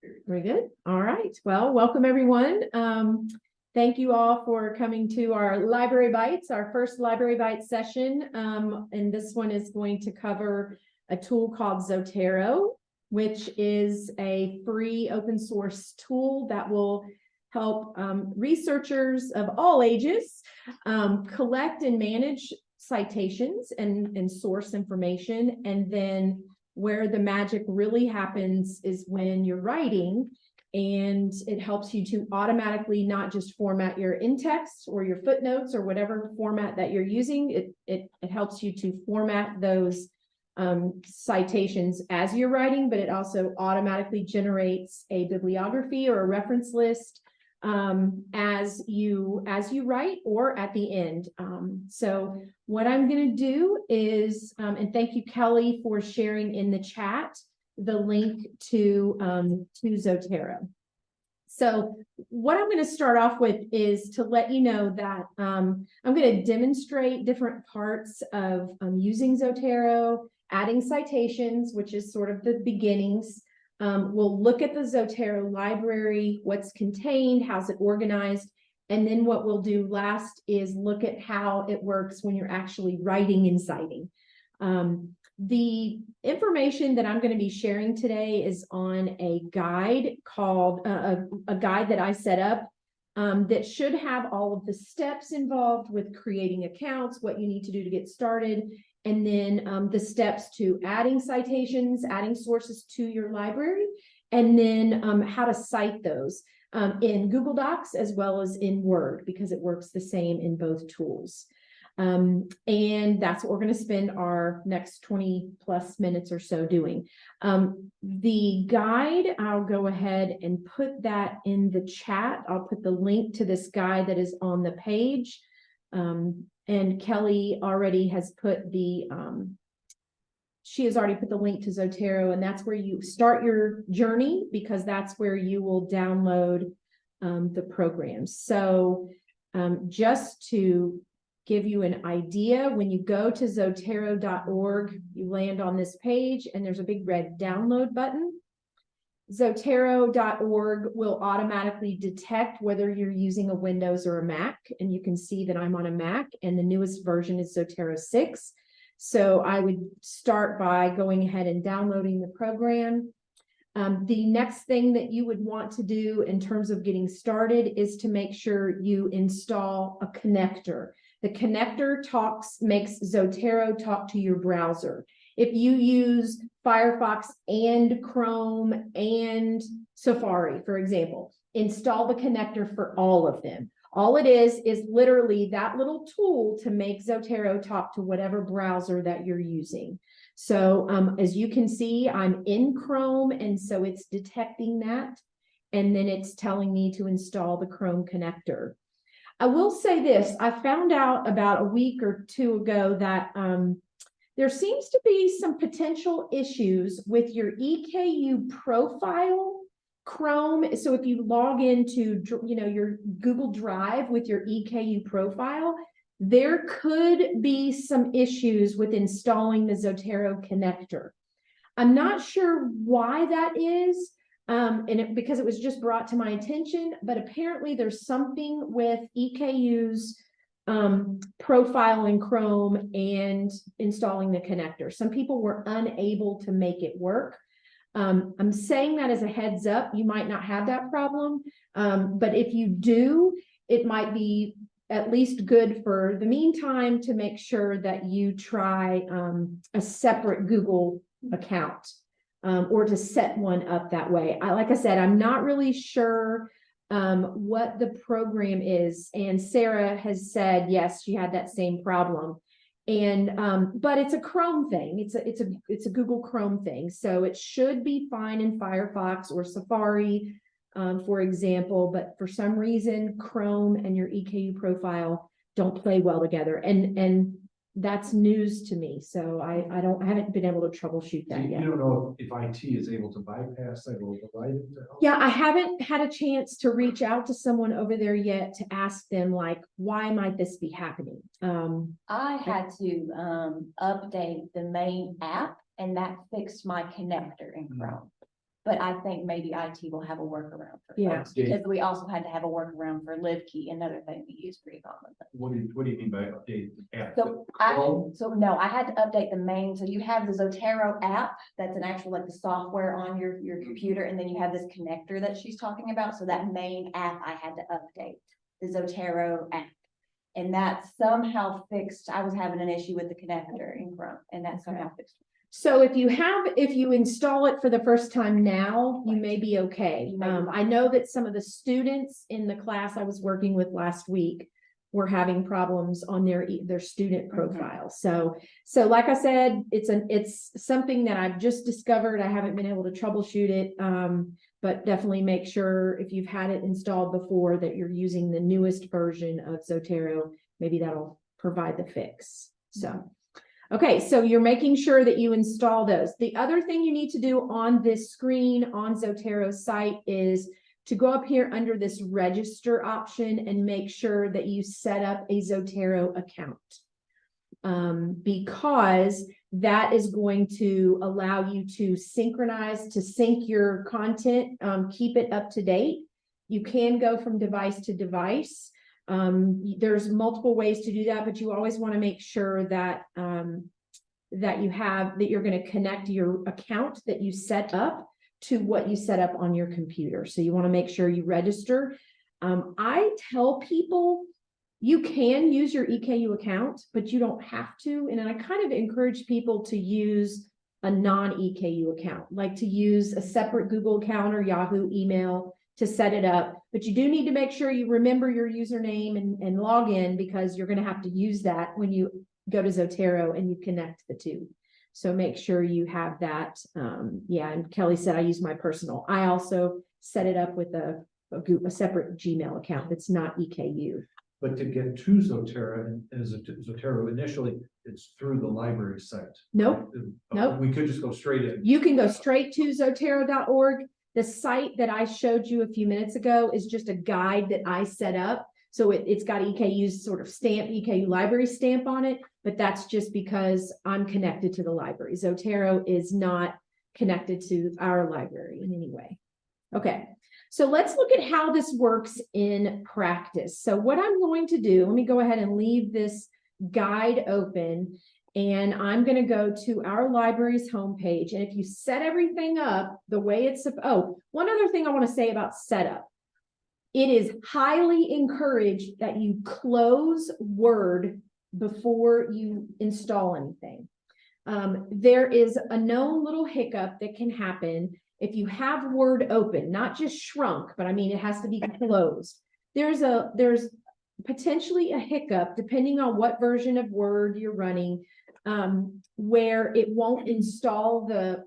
Very good. All right. Well, welcome everyone. Thank you all for coming to our Library Bites, our first Library Bites session. And this one is going to cover a tool called Zotero, which is a free open source tool that will help researchers of all ages collect and manage citations and source information. And then where the magic really happens is when you're writing, and it helps you to automatically not just format your in-text or your footnotes or whatever format that you're using. It helps you to format those citations as you're writing, but it also automatically generates a bibliography or a reference list as you write or at the end. So what I'm going to do is, and thank you, Kelly, for sharing in the chat the link to Zotero. So what I'm going to start off with is to let you know that I'm going to demonstrate different parts of using Zotero, adding citations, which is sort of the beginnings. We'll look at the Zotero library, what's contained, how's it organized, and then what we'll do last is look at how it works when you're actually writing and citing. The information that I'm going to be sharing today is on a guide called a guide that I set up that should have all of the steps involved with creating accounts, what you need to do to get started, and then the steps to adding citations, adding sources to your library, and then how to cite those in Google Docs as well as in Word, because it works the same in both tools. And that's what we're going to spend our next 20 plus minutes or so doing. The guide, I'll go ahead and put that in the chat. I'll put the link to this guide that is on the page. And Kelly already has put the, she has already put the link to Zotero, and that's where you start your journey, because that's where you will download the programs. So just to give you an idea, when you go to Zotero.org, you land on this page and there's a big red download button. Zotero.org will automatically detect whether you're using a Windows or a Mac, and you can see that I'm on a Mac, and the newest version is Zotero 6. So I would start by going ahead and downloading the program. The next thing that you would want to do in terms of getting started is to make sure you install a connector. The connector makes Zotero talk to your browser. If you use Firefox and Chrome and Safari, for example, install the connector for all of them. All it is literally that little tool to make Zotero talk to whatever browser that you're using. So as you can see, I'm in Chrome, and so it's detecting that, and then it's telling me to install the Chrome connector. I will say this, I found out about a week or two ago that there seems to be some potential issues with your EKU profile Chrome. So if you log into your Google Drive with your EKU profile, there could be some issues with installing the Zotero connector. I'm not sure why that is. Because it was just brought to my attention, but apparently there's something with EKU's profile in Chrome and installing the connector. Some people were unable to make it work. I'm saying that as a heads up. You might not have that problem, but if you do, it might be at least good for the meantime to make sure that you try a separate Google account. Or to set one up that way. Like I said, I'm not really sure what the program is. And Sarah has said, yes, she had that same problem. And but it's a Chrome thing. It's a Google Chrome thing. So it should be fine in Firefox or Safari, for example. But for some reason, Chrome and your EKU profile don't play well together. And that's news to me, so I haven't been able to troubleshoot that yet. You don't know if IT is able to bypass that or provide it to help? Yeah, I haven't had a chance to reach out to someone over there yet to ask them, like, why might this be happening? I had to update the main app, and that fixed my connector in Chrome. but I think maybe IT will have a workaround for Yeah. folks. Because we also had to have a workaround for LiveKey, another thing we use pretty commonly. What do you mean by update the app? So I had to update the main, so you have the Zotero app, that's an actual like the software on your computer, and then you have this connector that she's talking about, so that main app I had to update, the Zotero app. And that somehow fixed, I was having an issue with the connector in Chrome, and that somehow fixed. So if you install it for the first time now, you may be okay. You may be I know that some of the students in the class I was working with last week were having problems on their student profile. So like I said, it's something that I've just discovered. I haven't been able to troubleshoot it. But definitely make sure if you've had it installed before that you're using the newest version of Zotero. Maybe that'll provide the fix. So, okay, so you're making sure that you install those. The other thing you need to do on this screen on Zotero's site is to go up here under this register option and make sure that you set up a Zotero account. Because that is going to allow you to sync your content, keep it up to date. You can go from device to device. There's multiple ways to do that, but you always want to make sure that that you're going to connect your account that you set up to what you set up on your computer. So you want to make sure you register. I tell people you can use your EKU account, but you don't have to. And I kind of encourage people to use a non-EKU account, like to use a separate Google account or Yahoo email to set it up. But you do need to make sure you remember your username and log in, because you're going to have to use that when you go to Zotero and you connect the two. So make sure you have that. Yeah, and Kelly said I use my personal. I also set it up with a separate Gmail account that's not EKU. But to get to Zotero, as a Zotero initially, it's through the library site. Nope. Nope. We could just go straight in. You can go straight to Zotero.org. The site that I showed you a few minutes ago is just a guide that I set up. So it's got EKU's sort of stamp, EKU library stamp on it, but that's just because I'm connected to the library. Zotero is not connected to our library in any way. Okay. So let's look at how this works in practice. So what I'm going to do, let me go ahead and leave this guide open, and I'm going to go to our library's homepage. And if you set everything up the way it's, one other thing I want to say about setup. It is highly encouraged that you close Word before you install anything. There is a known little hiccup that can happen if you have Word open, not just shrunk, but I mean, it has to be closed. There's potentially a hiccup, depending on what version of Word you're running, where it won't install the,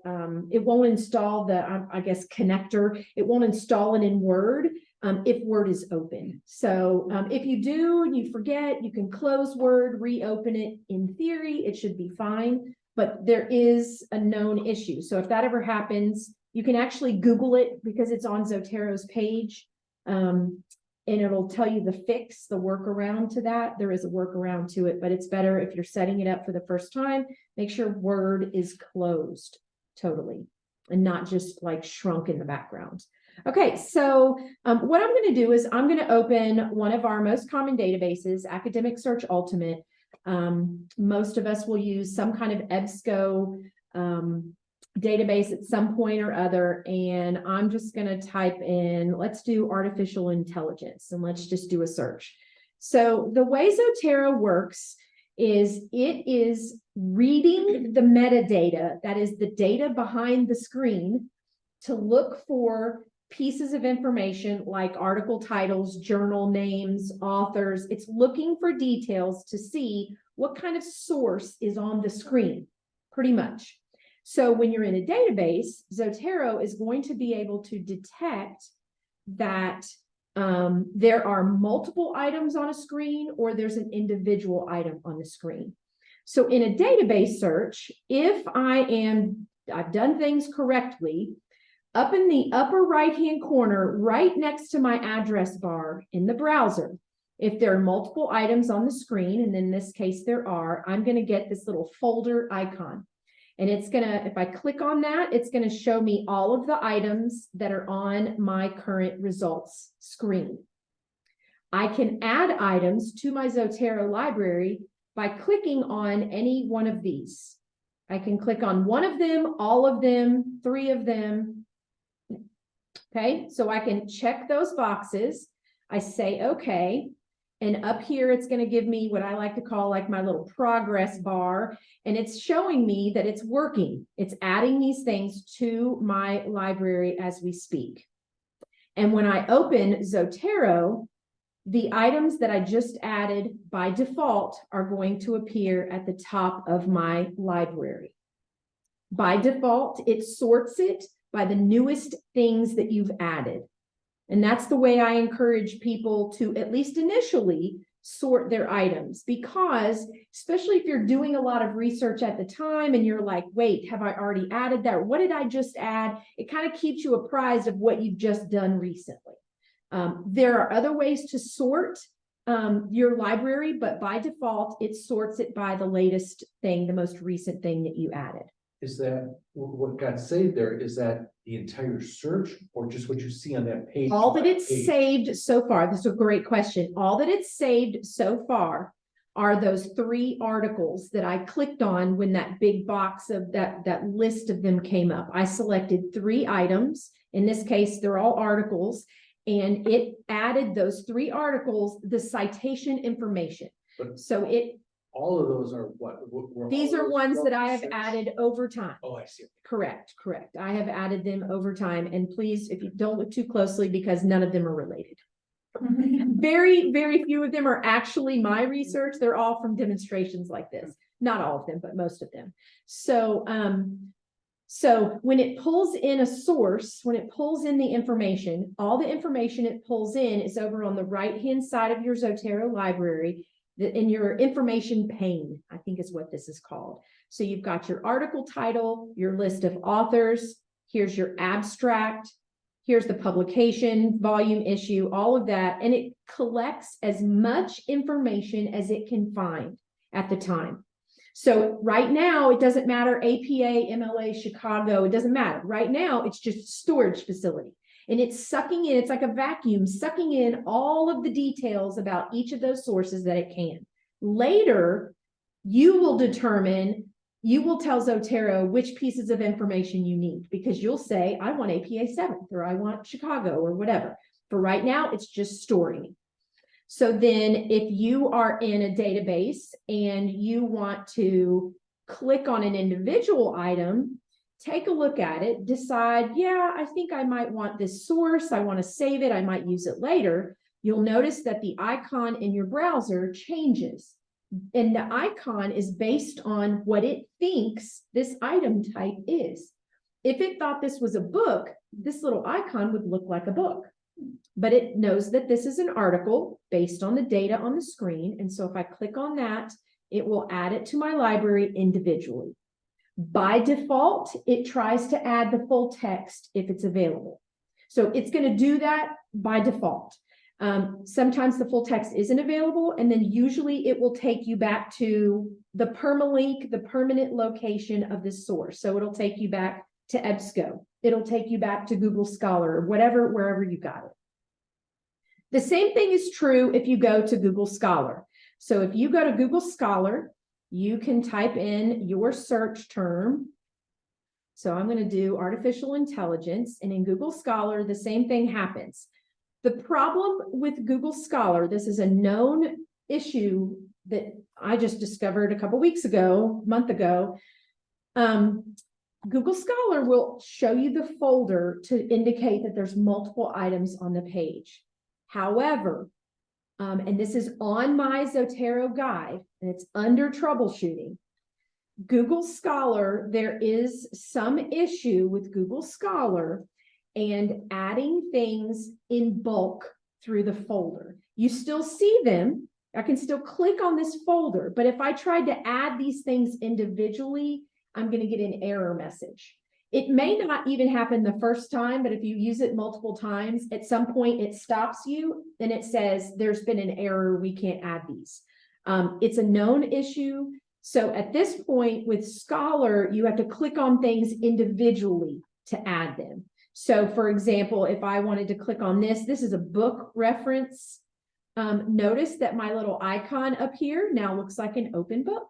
I guess, connector. It won't install it in Word if Word is open. So if you do and you forget, you can close Word, reopen it. In theory, it should be fine, but there is a known issue. So if that ever happens, you can actually Google it, because it's on Zotero's page, and it'll tell you the fix, the workaround to that. There is a workaround to it, but it's better if you're setting it up for the first time, make sure Word is closed totally and not just like shrunk in the background. Okay, so what I'm going to do is I'm going to open one of our most common databases, Academic Search Ultimate. Most of us will use some kind of EBSCO database at some point or other, and I'm just going to type in, let's do artificial intelligence, and let's just do a search. So the way Zotero works is it is reading the metadata, that is the data behind the screen, to look for pieces of information like article titles, journal names, authors. It's looking for details to see what kind of source is on the screen, pretty much. So when you're in a database, Zotero is going to be able to detect that there are multiple items on a screen, or there's an individual item on the screen. So in a database search, if I've done things correctly, up in the upper right-hand corner, right next to my address bar in the browser, if there are multiple items on the screen, and in this case there are, I'm going to get this little folder icon. And it's gonna, if I click on that, it's gonna show me all of the items that are on my current results screen. I can add items to my Zotero library by clicking on any one of these. I can click on one of them, all of them, 3 of them. Okay, so I can check those boxes. I say, okay. And up here, it's going to give me what I like to call like my little progress bar. And it's showing me that it's working. It's adding these things to my library as we speak. And when I open Zotero, the items that I just added by default are going to appear at the top of my library. By default, it sorts it by the newest things that you've added. And that's the way I encourage people to, at least initially, sort their items, because especially if you're doing a lot of research at the time and you're like, wait, have I already added that? What did I just add? It kind of keeps you apprised of what you've just done recently. There are other ways to sort your library, but by default, it sorts it by the latest thing, the most recent thing that you added. Is that what got saved there? Is that the entire search or just what you see on that page? All that it's saved so far, this is a great question. All that it's saved so far are those 3 articles that I clicked on when that big box of that list of them came up. I selected 3 items. In this case, they're all articles, and it added those 3 articles, the citation information. So all of those are what? These are ones that I have added over time. Oh, I see. Correct. I have added them over time. And please, if you don't look too closely, because none of them are related. Very, very few of them are actually my research. They're all from demonstrations like this. Not all of them, but most of them. So, so when it pulls in a source, when it pulls in the information, all the information it pulls in is over on the right-hand side of your Zotero library. In your information pane, I think is what this is called. So you've got your article title, your list of authors, here's your abstract, here's the publication, volume, issue, all of that. And it collects as much information as it can find at the time. So right now, it doesn't matter APA, MLA, Chicago, it doesn't matter. Right now, it's just a storage facility. And it's sucking in, it's like a vacuum, sucking in all of the details about each of those sources that it can. Later, you will determine, you will tell Zotero which pieces of information you need, because you'll say, I want APA 7th, or I want Chicago, or whatever. For right now, it's just storing. So then if you are in a database and you want to click on an individual item, take a look at it, decide, yeah, I think I might want this source. I want to save it. I might use it later. You'll notice that the icon in your browser changes. And the icon is based on what it thinks this item type is. If it thought this was a book, this little icon would look like a book. But it knows that this is an article based on the data on the screen. And so if I click on that, it will add it to my library individually. By default, it tries to add the full text if it's available. So it's going to do that by default. Sometimes the full text isn't available, and then usually it will take you back to the permalink, the permanent location of the source. So it'll take you back to EBSCO. It'll take you back to Google Scholar, or whatever, wherever you got it. The same thing is true if you go to Google Scholar. So if you go to Google Scholar, you can type in your search term. So I'm going to do artificial intelligence, and in Google Scholar, the same thing happens. The problem with Google Scholar, this is a known issue that I just discovered a month ago. Google Scholar will show you the folder to indicate that there's multiple items on the page. However, and this is on my Zotero guide, and it's under troubleshooting. Google Scholar, there is some issue with Google Scholar and adding things in bulk through the folder. You still see them. I can still click on this folder, but if I tried to add these things individually, I'm going to get an error message. It may not even happen the first time, but if you use it multiple times, at some point it stops you and it says, there's been an error, we can't add these. It's a known issue. So at this point with Scholar, you have to click on things individually to add them. So for example, if I wanted to click on this is a book reference. Notice that my little icon up here now looks like an open book.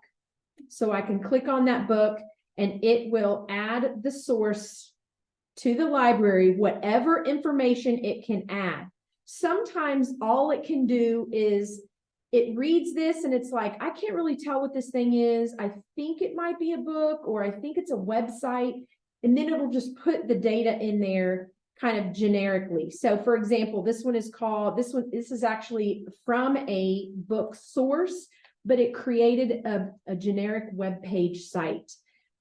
So I can click on that book and it will add the source to the library, whatever information it can add. Sometimes all it can do is it reads this and it's like, I can't really tell what this thing is. I think it might be a book, or I think it's a website. And then it'll just put the data in there kind of generically. So for example, this is actually from a book source, but it created a generic web page site.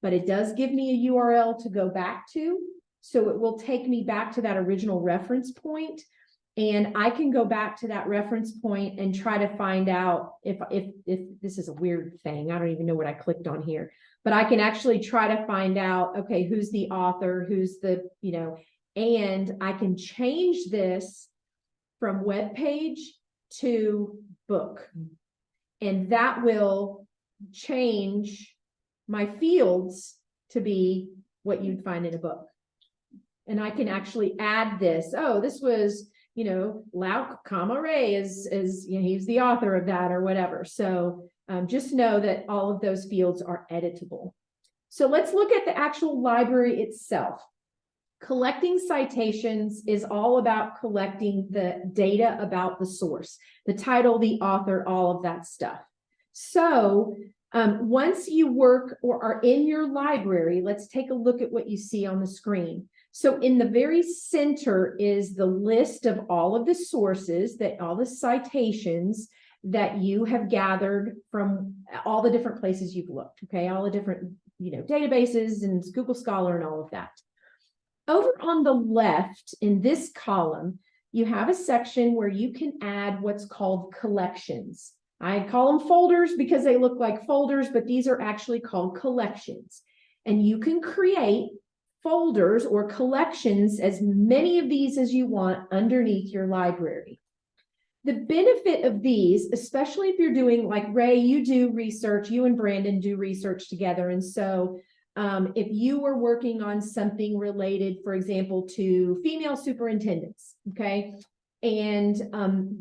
But it does give me a URL to go back to. So it will take me back to that original reference point. And I can go back to that reference point and try to find out if this is a weird thing. I don't even know what I clicked on here, but I can actually try to find out, okay, who's the author, who's the, and I can change this from web page to book. And that will change my fields to be what you'd find in a book. And I can actually add this. Oh, this was, Lauk, Ray is he's the author of that or whatever. So just know that all of those fields are editable. So let's look at the actual library itself. Collecting citations is all about collecting the data about the source, the title, the author, all of that stuff. So once you work or are in your library, let's take a look at what you see on the screen. So in the very center is the list of all of the sources, all the citations that you have gathered from all the different places you've looked, okay? All the different, databases and Google Scholar and all of that. Over on the left in this column, you have a section where you can add what's called collections. I call them folders because they look like folders, but these are actually called collections. And you can create folders or collections, as many of these as you want underneath your library. The benefit of these, especially if you're doing like Ray, you do research, you and Brandon do research together. And so if you were working on something related, for example, to female superintendents, okay, and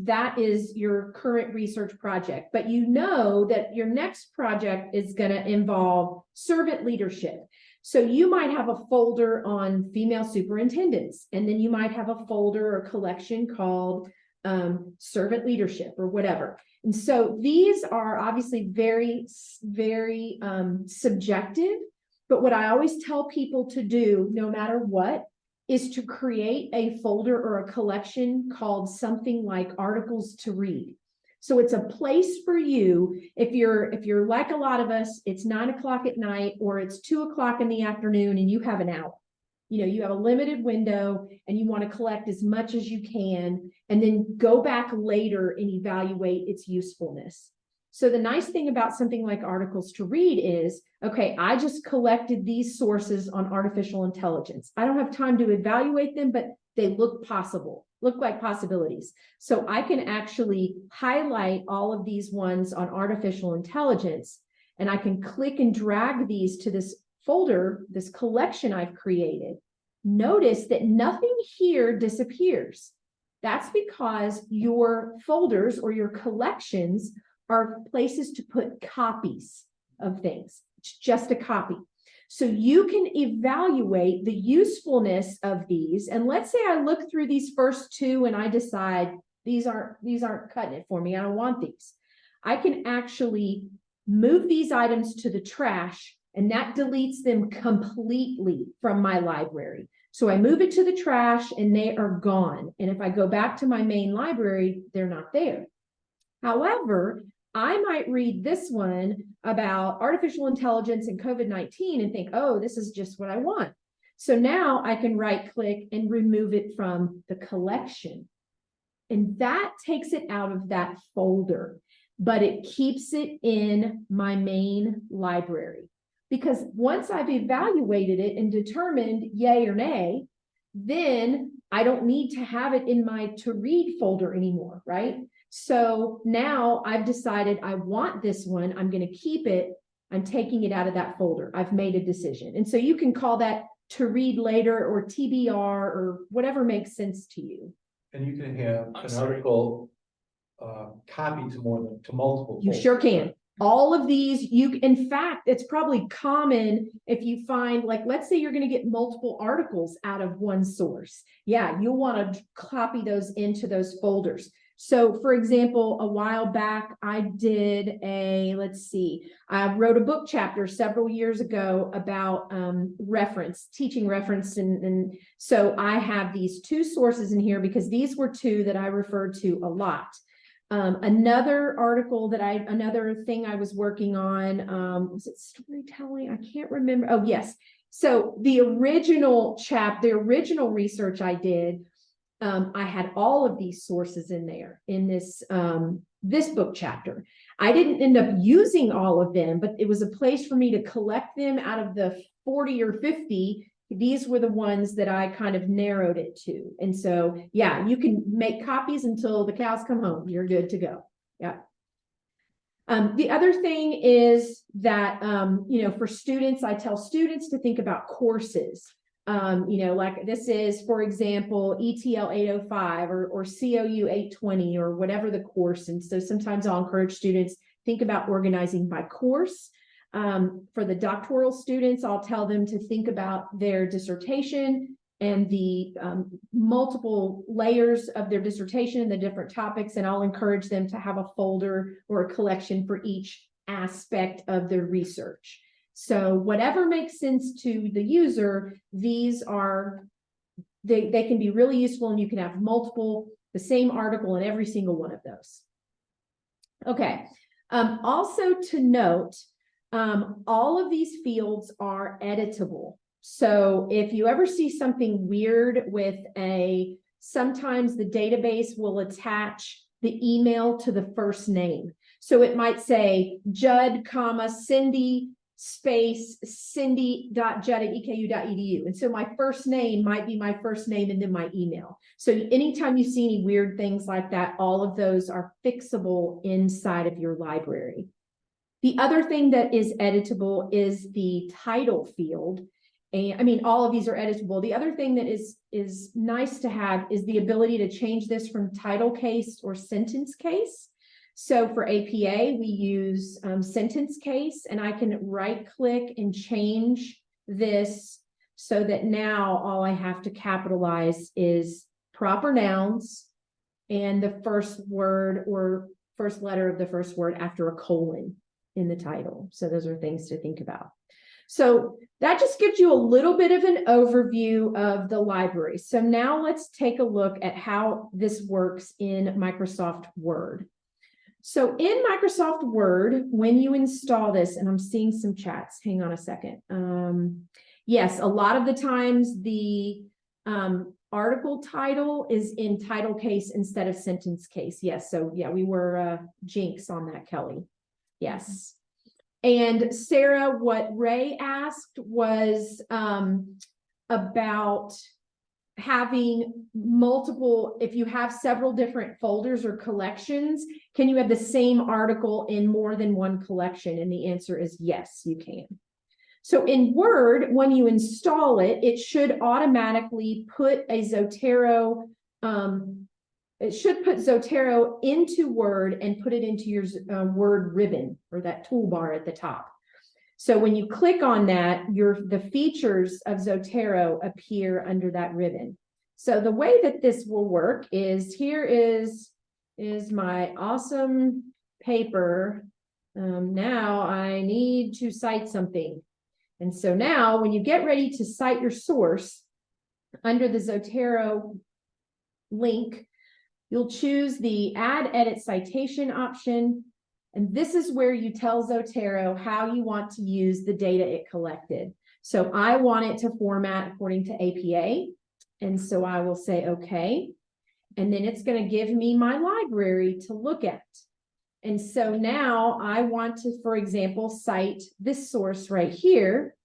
that is your current research project, but you know that your next project is going to involve servant leadership. So you might have a folder on female superintendents, and then you might have a folder or collection called servant leadership or whatever. And so these are obviously very, very subjective, but what I always tell people to do, no matter what, is to create a folder or a collection called something like articles to read. So it's a place for you, if you're like a lot of us, it's 9 o'clock at night or it's 2 o'clock in the afternoon and you have an hour. You have a limited window and you want to collect as much as you can and then go back later and evaluate its usefulness. So the nice thing about something like articles to read is, okay, I just collected these sources on artificial intelligence. I don't have time to evaluate them, but they look like possibilities. So I can actually highlight all of these ones on artificial intelligence, and I can click and drag these to this folder, this collection I've created. Notice that nothing here disappears. That's because your folders or your collections are places to put copies of things. It's just a copy. So you can evaluate the usefulness of these. And let's say I look through these first two and I decide these aren't cutting it for me. I don't want these. I can actually move these items to the trash, and that deletes them completely from my library. So I move it to the trash and they are gone. And if I go back to my main library, they're not there. However, I might read this one about artificial intelligence and COVID-19 and think, oh, this is just what I want. So now I can right click and remove it from the collection. And that takes it out of that folder, but it keeps it in my main library. Because once I've evaluated it and determined yay or nay, then I don't need to have it in my to read folder anymore, right? So now I've decided I want this one. I'm going to keep it. I'm taking it out of that folder. I've made a decision. And so you can call that to read later or TBR or whatever makes sense to you. And you can have an article copied to multiple. You folders. sure can. All of these, in fact, it's probably common if you find, like, let's say you're going to get multiple articles out of one source. Yeah, you'll want to copy those into those folders. So for example, a while back, I did I wrote a book chapter several years ago about teaching reference. And so I have these two sources in here because these were two that I referred to a lot. Another thing I was working on, was it storytelling? I can't remember. Oh, yes. So the original research I did, I had all of these sources in there in this book chapter. I didn't end up using all of them, but it was a place for me to collect them out of the 40 or 50. These were the ones that I kind of narrowed it to. And so, yeah, you can make copies until the cows come home. You're good to go. Yeah. The other thing is that, for students, I tell students to think about courses. Like this is, for example, ETL 805 or COU 820 or whatever the course. And so sometimes I'll encourage students think about organizing by course. For the doctoral students, I'll tell them to think about their dissertation and the multiple layers of their dissertation and the different topics. And I'll encourage them to have a folder or a collection for each aspect of their research. So whatever makes sense to the user, they can be really useful, and you can have the same article in every single one of those. Okay. Also to note, all of these fields are editable. So if you ever see something weird with sometimes the database will attach the email to the first name. So it might say Judd, Cindy, cindy.judd@eku.edu. And so my first name might be my first name and then my email. So anytime you see any weird things like that, all of those are fixable inside of your library. The other thing that is editable is the title field. And all of these are editable. The other thing that is nice to have is the ability to change this from title case or sentence case. So for APA, we use sentence case, and I can right click and change this so that now all I have to capitalize is proper nouns and the first word or first letter of the first word after a colon in the title. So those are things to think about. So that just gives you a little bit of an overview of the library. So now let's take a look at how this works in Microsoft Word. So in Microsoft Word, when you install this, and I'm seeing some chats, hang on a second. Yes, a lot of the times the article title is in title case instead of sentence case. Yes, so yeah, we were jinx on that, Kelly. Yes. And Sarah, what Ray asked was about having multiple, if you have several different folders or collections, can you have the same article in more than one collection? And the answer is yes, you can. So in Word, when you install it, it should automatically put a Zotero, into Word and put it into your Word ribbon or that toolbar at the top. So when you click on that, the features of Zotero appear under that ribbon. So the way that this will work is, here is my awesome paper. Now I need to cite something. And so now when you get ready to cite your source, under the Zotero link, you'll choose the Add Edit Citation option. And this is where you tell Zotero how you want to use the data it collected. So I want it to format according to APA. And so I will say, okay. And then it's going to give me my library to look at. And so now I want to, for example, cite this source right here.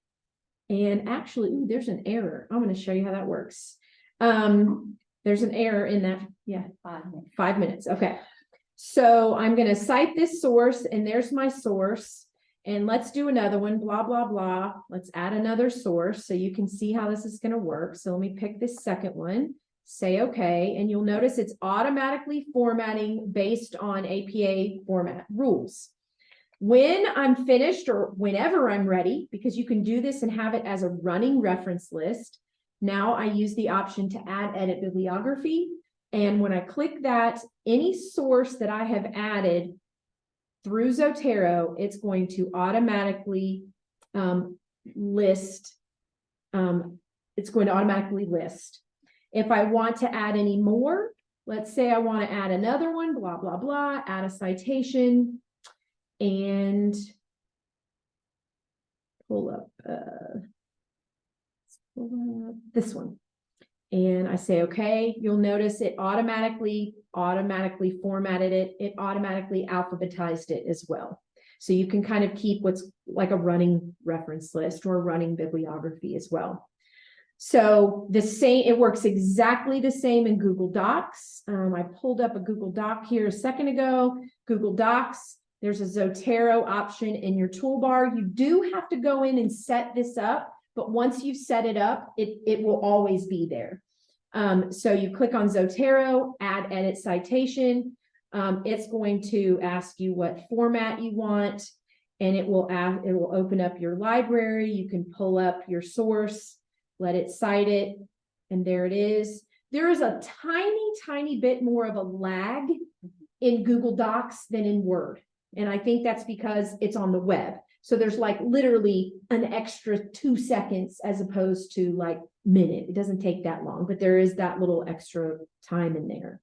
And actually, ooh, there's an error. I'm going to show you how that works. There's an error in that. Yeah, 5 minutes. 5 minutes. Okay. So I'm going to cite this source, and there's my source. And let's do another one, blah, blah, blah. Let's add another source so you can see how this is going to work. So let me pick this second one, say okay, and you'll notice it's automatically formatting based on APA format rules. When I'm finished or whenever I'm ready, because you can do this and have it as a running reference list, now I use the option to add edit bibliography. And when I click that, any source that I have added through Zotero, it's going to automatically list. It's going to automatically list. If I want to add any more, let's say I want to add another one, blah, blah, blah, add a citation and pull up this one. And I say, okay, you'll notice it automatically formatted it. It automatically alphabetized it as well. So you can kind of keep what's like a running reference list or a running bibliography as well. So it works exactly the same in Google Docs. I pulled up a Google Doc here a second ago. Google Docs, there's a Zotero option in your toolbar. You do have to go in and set this up, but once you've set it up, it will always be there. So you click on Zotero, add edit citation. It's going to ask you what format you want, and it will open up your library. You can pull up your source, let it cite it, and there it is. There is a tiny bit more of a lag in Google Docs than in Word. And I think that's because it's on the web. So there's like literally an extra 2 seconds as opposed to like minute. It doesn't take that long, but there is that little extra time in there.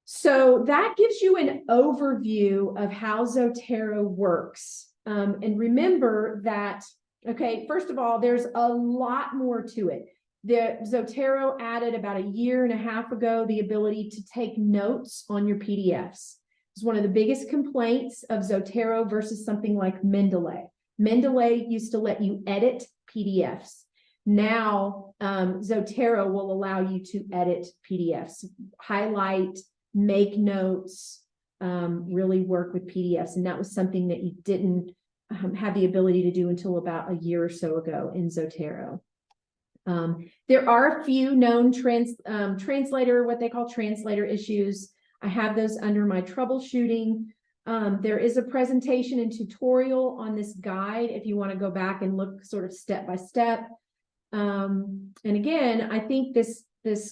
So that gives you an overview of how Zotero works. And remember that, okay, first of all, there's a lot more to it. The Zotero added about 1.5 years ago the ability to take notes on your PDFs. It's one of the biggest complaints of Zotero versus something like Mendeley. Mendeley used to let you edit PDFs. Now, Zotero will allow you to edit PDFs, highlight, make notes, really work with PDFs. And that was something that you didn't have the ability to do until about 1 year or so ago in Zotero. There are a few known what they call translator issues. I have those under my troubleshooting. There is a presentation and tutorial on this guide if you want to go back and look sort of step by step. And again, I think this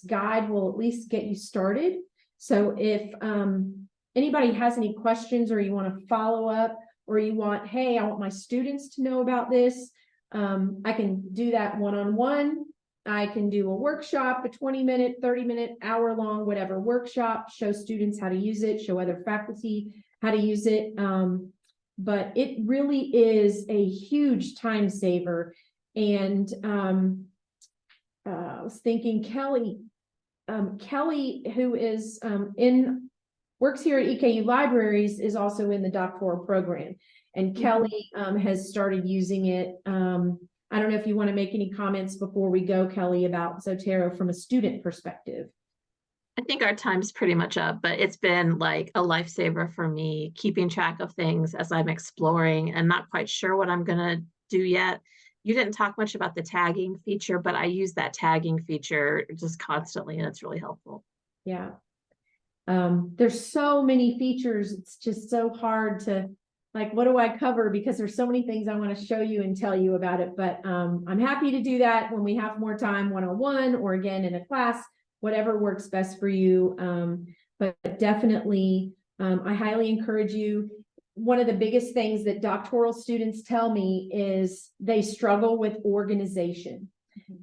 guide will at least get you started. So if anybody has any questions or you want to follow up or you want, hey, I want my students to know about this, I can do that one-on-one. I can do a workshop, a 20-minute, 30-minute, hour-long, whatever workshop, show students how to use it, show other faculty how to use it. But it really is a huge time saver. And I was thinking Kelly, who is works here at EKU Libraries, is also in the doctoral program. And Kelly has started using it. I don't know if you want to make any comments before we go, Kelly, about Zotero from a student perspective. I think our time's pretty much up, but it's been like a lifesaver for me, keeping track of things as I'm exploring and not quite sure what I'm going to do yet. You didn't talk much about the tagging feature, but I use that tagging feature just constantly, and it's really helpful. Yeah. There's so many features. It's just so hard to, like, what do I cover? Because there's so many things I want to show you and tell you about it. But I'm happy to do that when we have more time one-on-one or again in a class, whatever works best for you. But definitely, I highly encourage you. One of the biggest things that doctoral students tell me is they struggle with organization.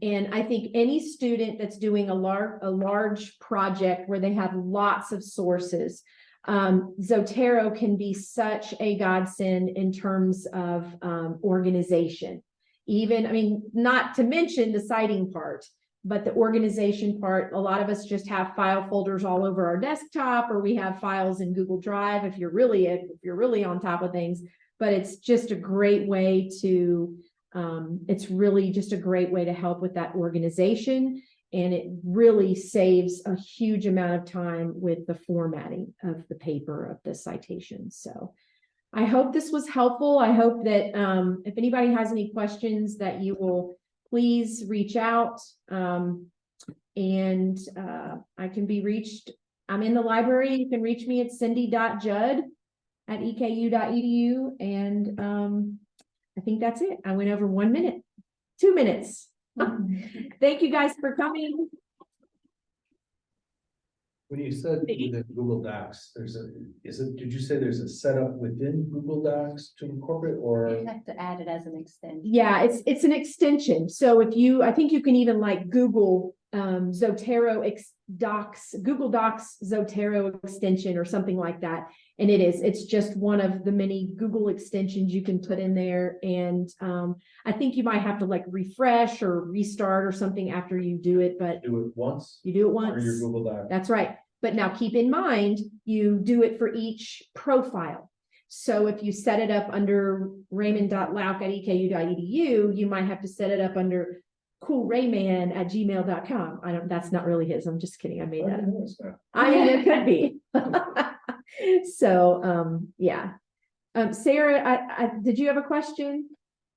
And I think any student that's doing a large project where they have lots of sources, Zotero can be such a godsend in terms of organization. Even, I mean, not to mention the citing part, but the organization part. A lot of us just have file folders all over our desktop, or we have files in Google Drive if you're really on top of things. But it's just a great way to it's really just a great way to help with that organization, and it really saves a huge amount of time with the formatting of the paper, of the citations. So I hope this was helpful. I hope that if anybody has any questions that you will please reach out. And I can be reached. I'm in the library. You can reach me at cindy.judd@eku.edu. And I think that's it. I went over 1 minute, 2 minutes. Thank you guys for coming. When you said within Google Docs, did you say there's a setup within Google Docs to incorporate, You or? have to add it as an extension. Yeah, it's an extension. So if you, I think you can even like Google Zotero Docs, Google Docs Zotero extension or something like that. And it's just one of the many Google extensions you can put in there. And I think you might have to like refresh or restart or something after you do it, but Do it once? you do it Or once. your Google Doc? That's right. But now keep in mind, you do it for each profile. So if you set it up under raymond.lauk@eku.edu, you might have to set it up under coolrayman@gmail.com. That's not really his. I'm just kidding. I made that up. I mean, it could be. So, yeah. Sarah, did you have a question?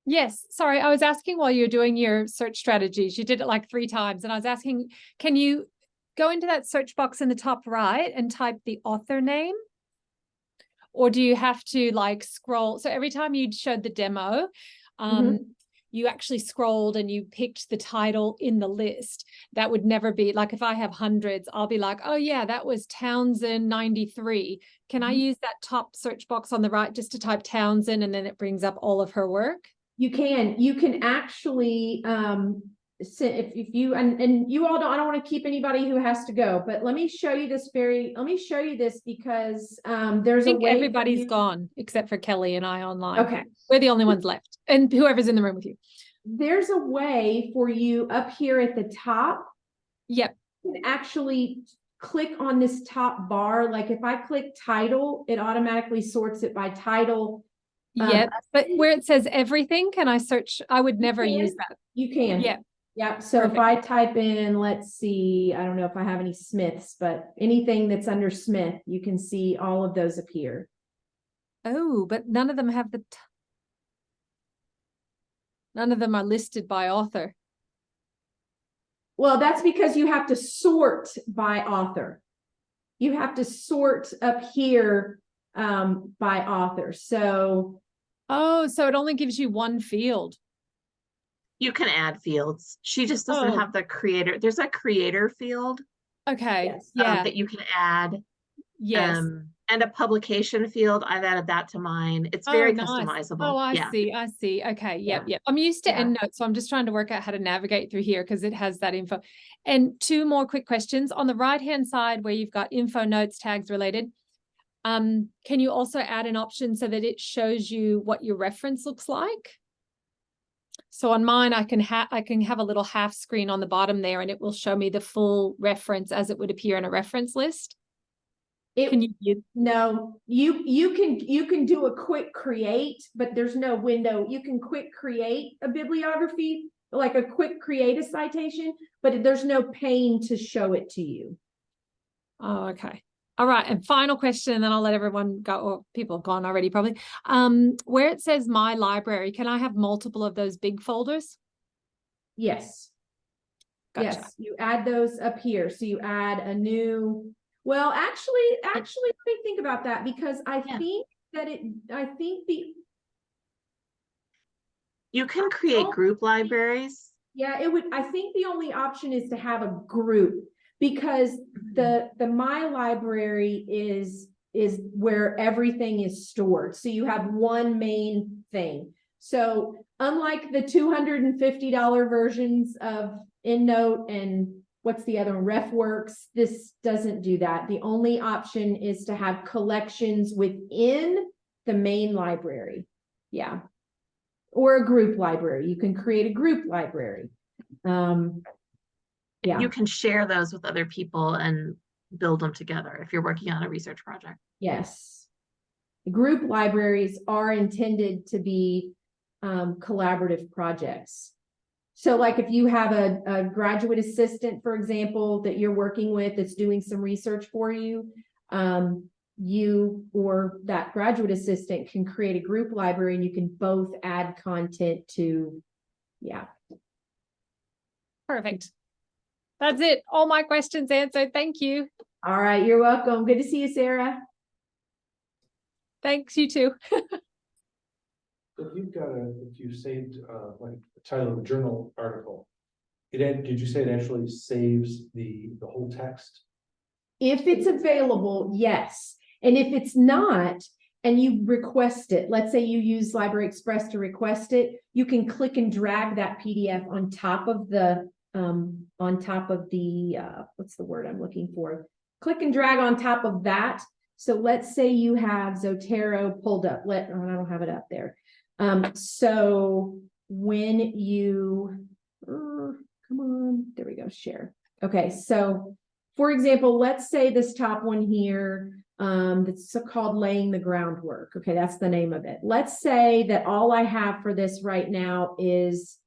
Yes, sorry, I was asking while you were doing your search strategies, you did it like 3 times, and I was asking, can you go into that search box in the top right and type the author name? Or do you have to like scroll? So every time you showed the demo, you actually scrolled and you picked the title in the list. That would never be like, if I have hundreds, I'll be like, oh yeah, that was Townsend 93. Can I use that top search box on the right just to type Townsend, and then it brings up all of her work? You can actually, if you, and you all don't, I don't want to keep anybody who has to go, but let me show you this because there's I think a way. everybody's gone except for Kelly and I online. Okay. We're the only ones left, and whoever's in the room with you. There's a way for you up here at the top. Yep. You can actually click on this top bar. Like if I click title, it automatically sorts it by title. Yeah, but where it says everything, can I search? I would never use that. You can. Yeah. Yeah. So Perfect. if I type in, let's see, I don't know if I have any Smiths, but anything that's under Smith, you can see all of those appear. Oh, but none of them have none of them are listed by author. Well, that's because you have to sort by author. You have to sort up here by author. So. Oh, so it only gives you one field. You can add fields. She just doesn't have the creator. There's a creator field. Okay. Yes. Yeah. That you can add. Yes. And a publication field. I've added that to mine. It's very customizable. Oh, I see. I see. Okay. Yep. Yep. I'm used to EndNote, so I'm just trying to work out how to navigate through here because it has that info. And 2 more quick questions. On the right-hand side where you've got info, notes, tags related, can you also add an option so that it shows you what your reference looks like? So on mine, I can have a little half screen on the bottom there, and it will show me the full reference as it would appear in a reference list. No, you can do a quick create, but there's no window. You can quick create a bibliography, like a quick create a citation, but there's no pane to show it to you. Oh, okay. All right. And final question, and then I'll let everyone go, or people have gone already probably. Where it says my library, can I have multiple of those big folders? Yes. Gotcha. Yes, you add those up here. So you add a new, well, actually, let me think about that, because I think that you can create group libraries. Yeah, I think the only option is to have a group, because the my library is where everything is stored. So you have one main thing. So unlike the $250 versions of EndNote and what's the other one, RefWorks, this doesn't do that. The only option is to have collections within the main library. Yeah. Or a group library. You can create a group library. Yeah. You can share those with other people and build them together if you're working on a research project. Yes. Group libraries are intended to be collaborative projects. So like if you have a graduate assistant, for example, that you're working with that's doing some research for you, you or that graduate assistant can create a group library and you can both add content to, yeah. Perfect. That's it. All my questions answered. Thank you. All right, you're welcome. Good to see you, Sarah. Thanks, you too. If you saved, like the title of a journal article, did you say it actually saves the whole text? If it's available, yes. And if it's not, and you request it, let's say you use Library Express to request it, you can click and drag that PDF on top of the, what's the word I'm looking for? Click and drag on top of that. So let's say you have Zotero pulled up. I don't have it up there. So when you, come on, there we go, share. Okay, so for example, let's say this top one here, that's called laying the groundwork. Okay, that's the name of it. Let's say that all I have for this right now is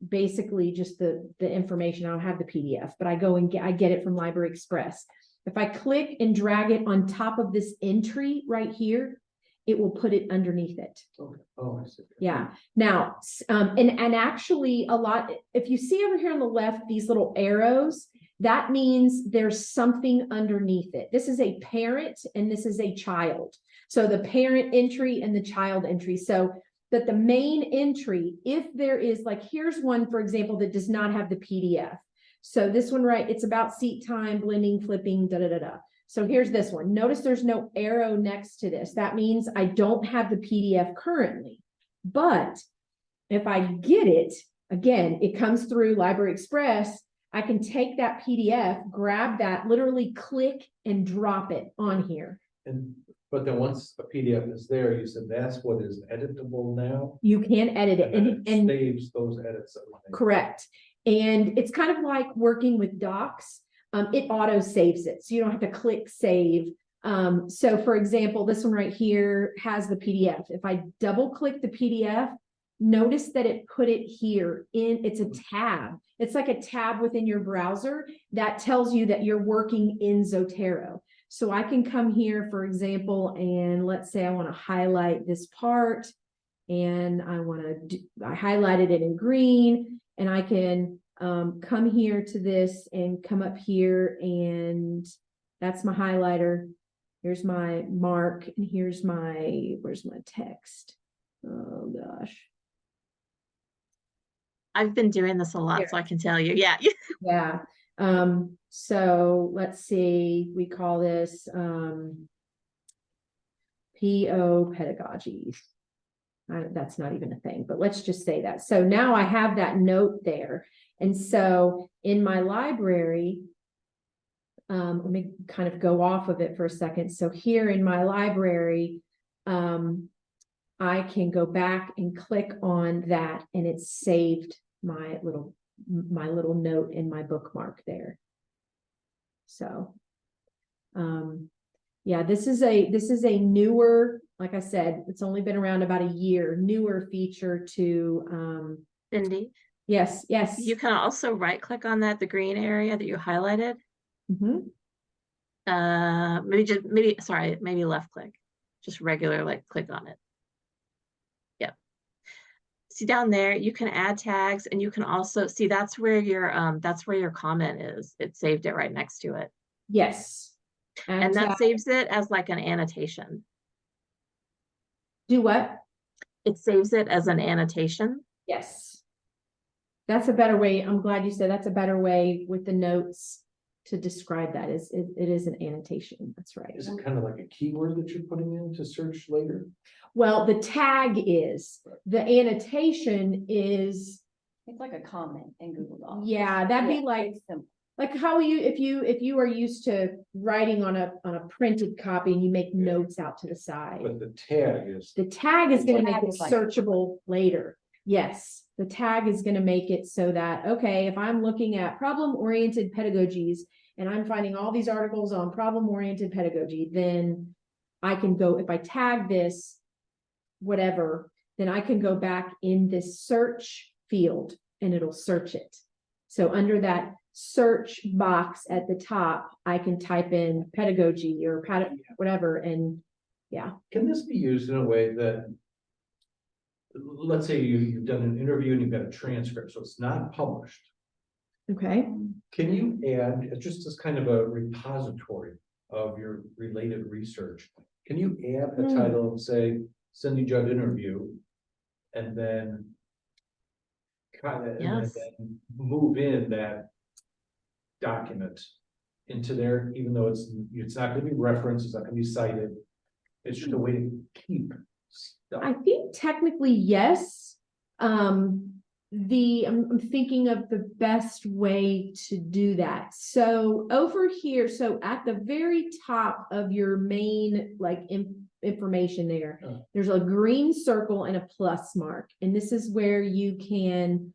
basically just the information. I don't have the PDF, but I go and get it from Library Express. If I click and drag it on top of this entry right here, it will put it underneath it. Okay. Oh, I see. Yeah. Now, and actually a lot, if you see over here on the left, these little arrows, that means there's something underneath it. This is a parent and this is a child. So the parent entry and the child entry. So that the main entry, if there is, like, here's one, for example, that does not have the PDF. So this one, right, it's about seat time, blending, flipping, da-da-da-da. So here's this one. Notice there's no arrow next to this. That means I don't have the PDF currently. But if I get it, again, it comes through Library Express. I can take that PDF, grab that, literally click and drop it on here. But then once a PDF is there, you said that's what is editable now? You can edit it. And And saves those edits that we make. correct. And it's kind of like working with docs. It auto saves it, so you don't have to click save. So for example, this one right here has the PDF. If I double click the PDF, notice that it put it here it's a tab. It's like a tab within your browser that tells you that you're working in Zotero. So I can come here, for example, and let's say I want to highlight this part and I highlighted it in green, and I can come here to this and come up here, and that's my highlighter. Here's my mark, and where's my text? Oh gosh. I've been doing this a lot, Here. so I can tell you. Yeah. Yeah. So let's see, we call this PO pedagogy. That's not even a thing, but let's just say that. So now I have that note there. And so in my library, let me kind of go off of it for a second. So here in my library, I can go back and click on that, and it's saved my little note in my bookmark there. So, yeah, this is a newer, like I said, it's only been around about a year, newer feature to, Cindy, yes. you can also right click on the green area that you highlighted. Mhm. Maybe left click, just regular, like, click on it. Yep. See down there, you can add tags, and you can also see that's where your comment is. It saved it right next to it. Yes. And that saves it as like an annotation. Do what? It saves it as an annotation. Yes. That's a better way. I'm glad you said that's a better way with the notes to describe that. It is an annotation. That's right. Is it kind of like a keyword that you're putting in to search later? Well, the tag is, the annotation is, It's like a comment in Google Docs. yeah, that'd be Yeah, like, it's simple. like how if you are used to writing on a printed copy and you make notes out to the side. But the tag is. The tag is going to make tag it is like- searchable later. Yes, the tag is going to make it so that, okay, if I'm looking at problem-oriented pedagogies and I'm finding all these articles on problem-oriented pedagogy, then I can go, if I tag this, whatever, then I can go back in this search field and it'll search it. So under that search box at the top, I can type in pedagogy or whatever, and yeah. Can this be used in a way that, let's say you've done an interview and you've got a transcript, so it's not published. Okay. Can you add, just as kind of a repository of your related research, can you add a title and say, Cindy Judd interview, and then kind of, and Yes. then move in that document into there, even though it's not gonna be referenced, it's not gonna be cited. It's just a way to keep stuff. I think technically, yes. I'm thinking of the best way to do that. So over here, so at the very top of your main information there, there's a green circle and a plus mark. And this is where you can,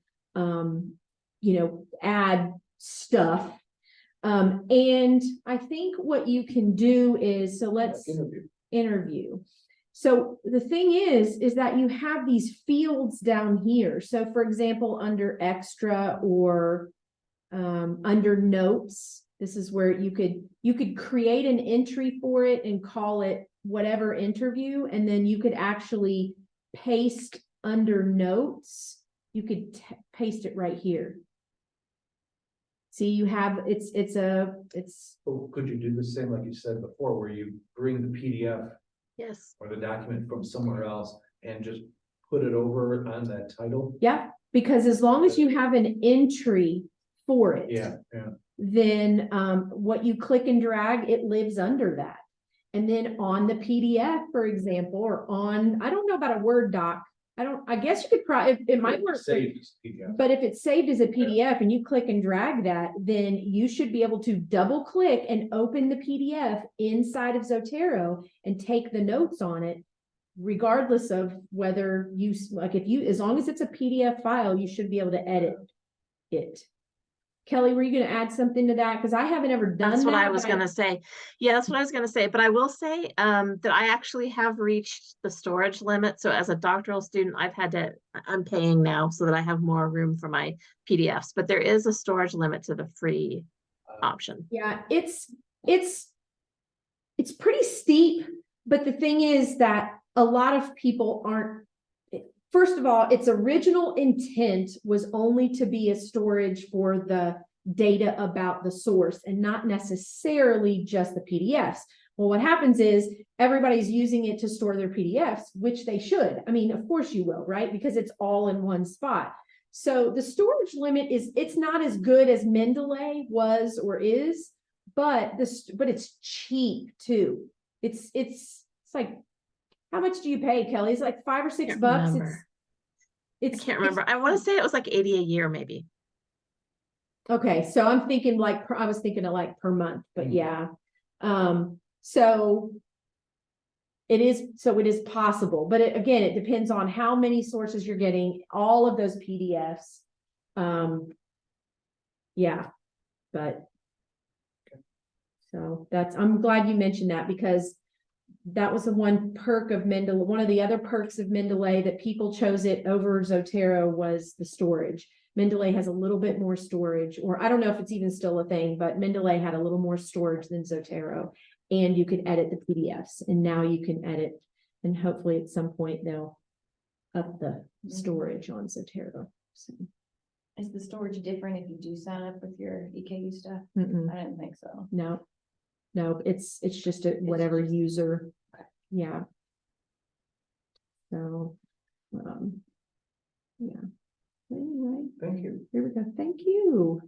add stuff. And I think what you can do is, so let's interview. So the thing is that you have these fields down here. So for example, under extra or under notes, this is where you could create an entry for it and call it whatever interview. And then you could actually paste under notes. You could paste it right here. See, you have, it's. Oh, could you do the same like you said before, where you bring the PDF Yes. or the document from somewhere else and just put it over on that title? Yeah, because as long as you have an entry for it. Yeah. Then what you click and drag, it lives under that. And then on the PDF, for example, or on, I don't know about a Word doc. I guess you could probably, it might work. Saved as PDF. But if it's saved as a PDF and you click and drag that, then you should be able to double click and open the PDF inside of Zotero and take the notes on it, regardless of whether you, as long as it's a PDF file, you should be able to edit it. Kelly, were you going to add something to that? Because I haven't ever done that. That's what I was going to say. Yeah, that's what I was going to say. But I will say that I actually have reached the storage limit. So as a doctoral student, I'm paying now so that I have more room for my PDFs. But there is a storage limit to the free option. Yeah, it's pretty steep. But the thing is that a lot of people aren't. First of all, its original intent was only to be a storage for the data about the source and not necessarily just the PDFs. Well, what happens is everybody's using it to store their PDFs, which they should. I mean, of course you will, right? Because it's all in one spot. So the storage limit it's not as good as Mendeley was or is, but it's cheap too. It's like, how much do you pay, Kelly? It's like $5 or $6. Remember. I can't remember. I want to say it was like 80 a year, maybe. Okay, so I'm thinking I was thinking of like per month, but yeah. So it is possible, but again, it depends on how many sources you're getting, all of those PDFs. Yeah, but so I'm glad you mentioned that, because that was the one perk of Mendeley. One of the other perks of Mendeley that people chose it over Zotero was the storage. Mendeley has a little bit more storage, or I don't know if it's even still a thing, but Mendeley had a little more storage than Zotero, and you could edit the PDFs, and now you can edit, and hopefully at some point they'll up the storage on Zotero. So. Is the storage different if you do sign up with your EKU stuff? Mm-mm. I didn't think so. No, it's just whatever user. Yeah. So, yeah. Anyway, Thank you. here we go. Thank you.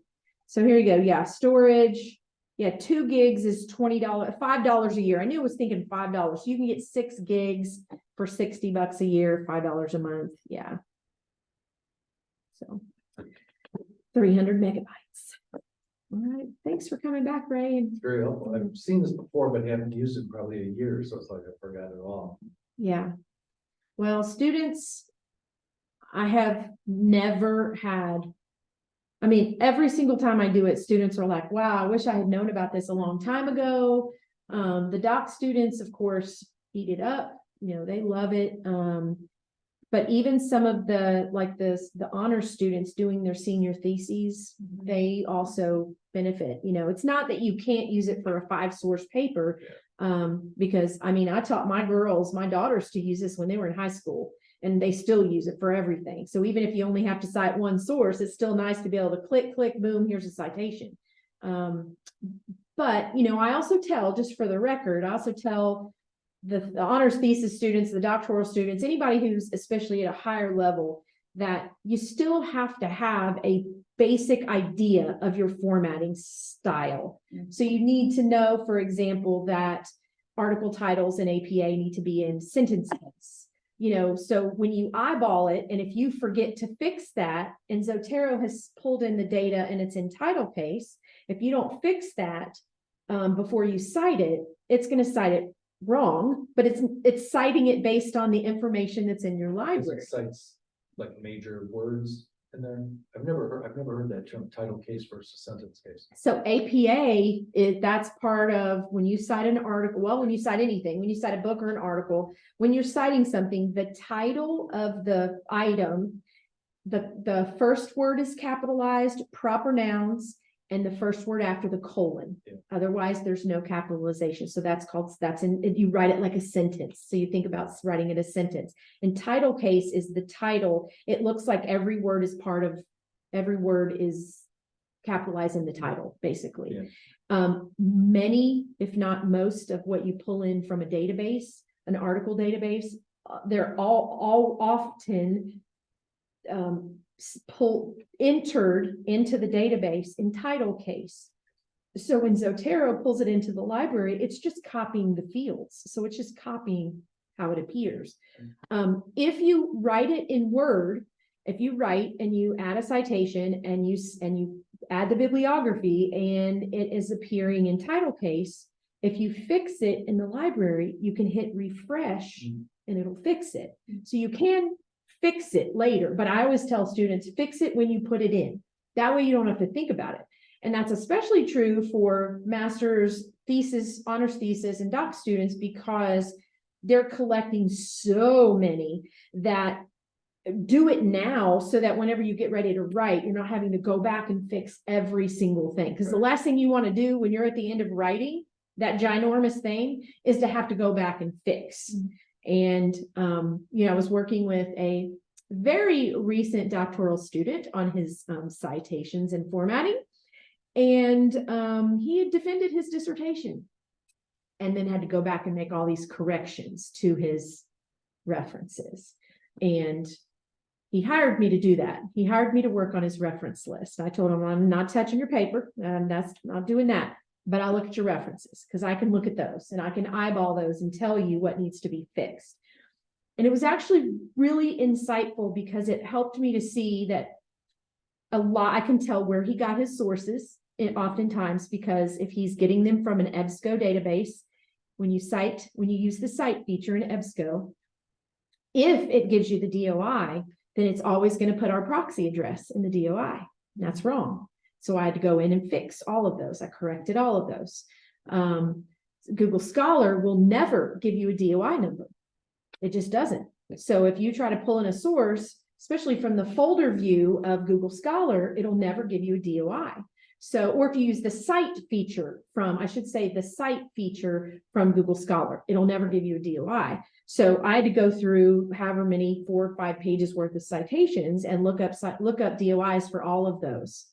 So here you go. Yeah, storage. Yeah, 2 gigs is $20, $5 a year. I knew I was thinking $5. So you can get 6 gigs for $60 a year, $5 a month. Yeah. So 300 megabytes. All right. Thanks for coming back, Ray. It's very helpful. I've seen this before, but haven't used it in probably a year, so it's like I forgot it all. Yeah. Well, students, I have never had, I mean, every single time I do it, students are like, wow, I wish I had known about this a long time ago. The doc students, of course, eat it up. They love it. But even some of the, like the honor students doing their senior theses, they also benefit. You know, it's not that you can't use it for a 5-source paper. Because I mean, I taught my daughters to use this when they were in high school, and they still use it for everything. So even if you only have to cite one source, it's still nice to be able to click, boom, here's a citation. But, you know, I also tell, just for the record, I also tell the honors thesis students, the doctoral students, anybody who's especially at a higher level, that you still have to have a basic idea of your formatting style. So you need to know, for example, that article titles in APA need to be in sentences. You know, so when you eyeball it, and if you forget to fix that, and Zotero has pulled in the data and it's in title case, if you don't fix that before you cite it, it's going to cite it wrong, but it's citing it based on the information that's in your library. It cites like major words in there. I've never heard that term, title case versus sentence case. So APA that's part of when you cite an article. Well, when you cite anything, when you cite a book or an article, when you're citing something, the title of the item, the first word is capitalized, proper nouns, and the first word after the colon. Yeah. Otherwise, there's no capitalization. So you write it like a sentence. So you think about writing it a sentence. And title case is the title. It looks like every word is capitalized in the title, basically. Yeah. Many, if not most, of what you pull in from a database, an article database, they're all often entered into the database in title case. So when Zotero pulls it into the library, it's just copying the fields. So it's just copying how it appears. If you write it in Word, if you write and you add a citation and you add the bibliography and it is appearing in title case, if you fix it in the library, you can hit refresh and it'll fix it. So you can fix it later, but I always tell students, fix it when you put it in. That way you don't have to think about it. And that's especially true for master's thesis, honors thesis, and doc students, because they're collecting so many that do it now so that whenever you get ready to write, you're not having to go back and fix every single thing. Because the last thing you want to do when you're at the end of writing that ginormous thing is to have to go back and fix. And, you know, I was working with a very recent doctoral student on his citations and formatting. And he had defended his dissertation and then had to go back and make all these corrections to his references. And he hired me to do that. He hired me to work on his reference list. I told him, I'm not touching your paper. That's not doing that. But I'll look at your references because I can look at those and I can eyeball those and tell you what needs to be fixed. And it was actually really insightful because it helped me to see that I can tell where he got his sources oftentimes, because if he's getting them from an EBSCO database, when you use the cite feature in EBSCO, if it gives you the DOI, then it's always going to put our proxy address in the DOI. That's wrong. So I had to go in and fix all of those. I corrected all of those. Google Scholar will never give you a DOI number. It just doesn't. So if you try to pull in a source, especially from the folder view of Google Scholar, it'll never give you a DOI. So, or if you use the cite feature the cite feature from Google Scholar, it'll never give you a DOI. So I had to go through however many 4 or 5 pages worth of citations and look up DOIs for all of those,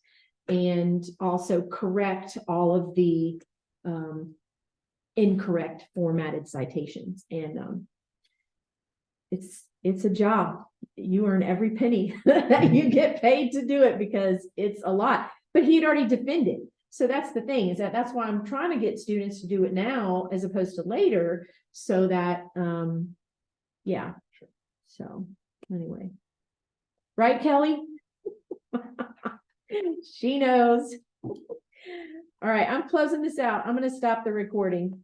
and also correct all of the incorrect formatted citations. And it's a job. You earn every penny that you get paid to do it because it's a lot. But he'd already defended. So that's the thing, is that's why I'm trying to get students to do it now as opposed to later, so that yeah. So anyway. Right, Kelly? She knows. All right, I'm closing this out. I'm going to stop the recording.